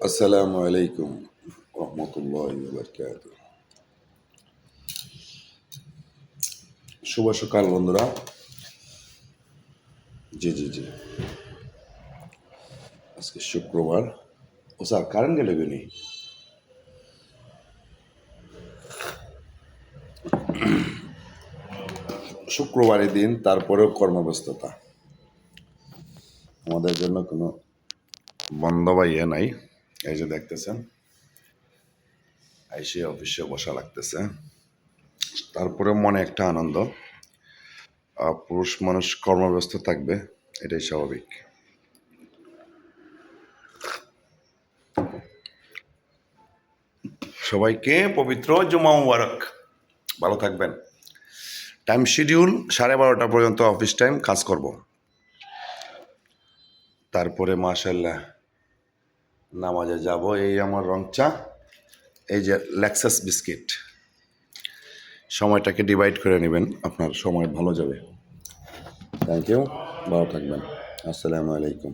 আসসালামু আলাইকুম রহমতুল্লাহি ওয়া বারাকাতুহু। শুভ সকাল বন্ধুরা। জি জি জি, আজকে শুক্রবার। ও স্যার কারেন্ট গেলে গেনি। শুক্রবারের দিন, তারপরেও কর্মব্যস্ততা, আমাদের জন্য কোনো বন্ধ বা ইয়ে নাই। এই যে দেখতেছেন, এসে অফিসে বসা লাগতেছে, তারপরে মনে একটা আনন্দ। পুরুষ মানুষ কর্মব্যস্ত থাকবে, এটাই স্বাভাবিক। সবাইকে পবিত্র জুমা মুবারক। ভালো থাকবেন। টাইম শিডিউল 12:30 পর্যন্ত অফিস টাইম, কাজ করব। তারপরে মাশাল্লাহ নামাজে যাব। এই আমার রং চা, এই যে লেক্সাস বিস্কিট। সময়টাকে ডিভাইড করে নেবেন, আপনার সময় ভালো যাবে। থ্যাংক ইউ, ভালো থাকবেন। আসসালামু আলাইকুম।